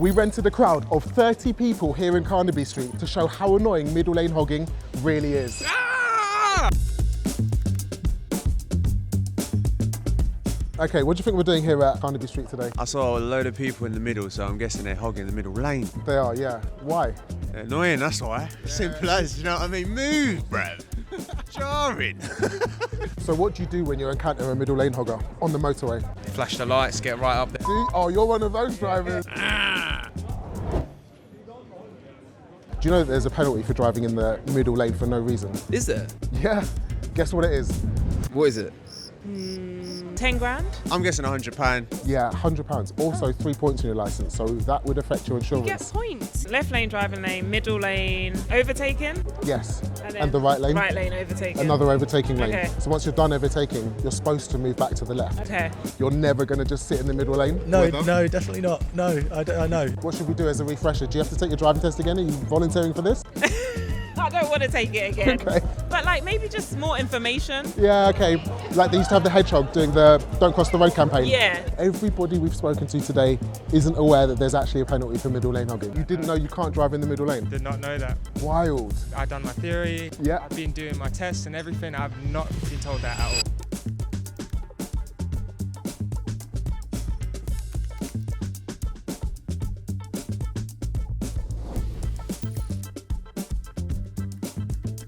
We rented a crowd of 30 people here in Carnaby Street to show how annoying middle lane hogging really is. Okay, what do you think we're doing here at Carnaby Street today? I saw a load of people in the middle, so I'm guessing they're hogging the middle lane. They are, yeah. Why? They're annoying, that's why. Simple as, you know what I mean? Move, bruv. Jarring. So what do you do when you encounter a middle lane hogger on the motorway? Flash the lights, get right up there. See? Oh, you're one of those drivers. Do you know that there's a penalty for driving in the middle lane for no reason? Is there? Yeah. Guess what it is? What is it? 10 grand? I'm guessing £100. Yeah, £100. Also 3 points on your licence, so that would affect your insurance. You get points. Left lane, driving lane, middle lane, overtaking. Yes. And, And the right lane? Right lane, overtaking. Another overtaking lane. Okay. So once you're done overtaking, you're supposed to move back to the left. Okay. You're never going to just sit in the middle lane? No, no, definitely not. No, I know. What should we do as a refresher? Do you have to take your driving test again? Are you volunteering for this? I don't want to take it again. Okay. But like maybe just more information. Yeah, okay. Like they used to have the hedgehog doing the Don't Cross the Road campaign. Yeah. Everybody we've spoken to today isn't aware that there's actually a penalty for middle lane hogging. You didn't know you can't drive in the middle lane? Did not know that. Wild. I've done my theory, Yeah. I've been doing my tests and everything. I've not been told that at all.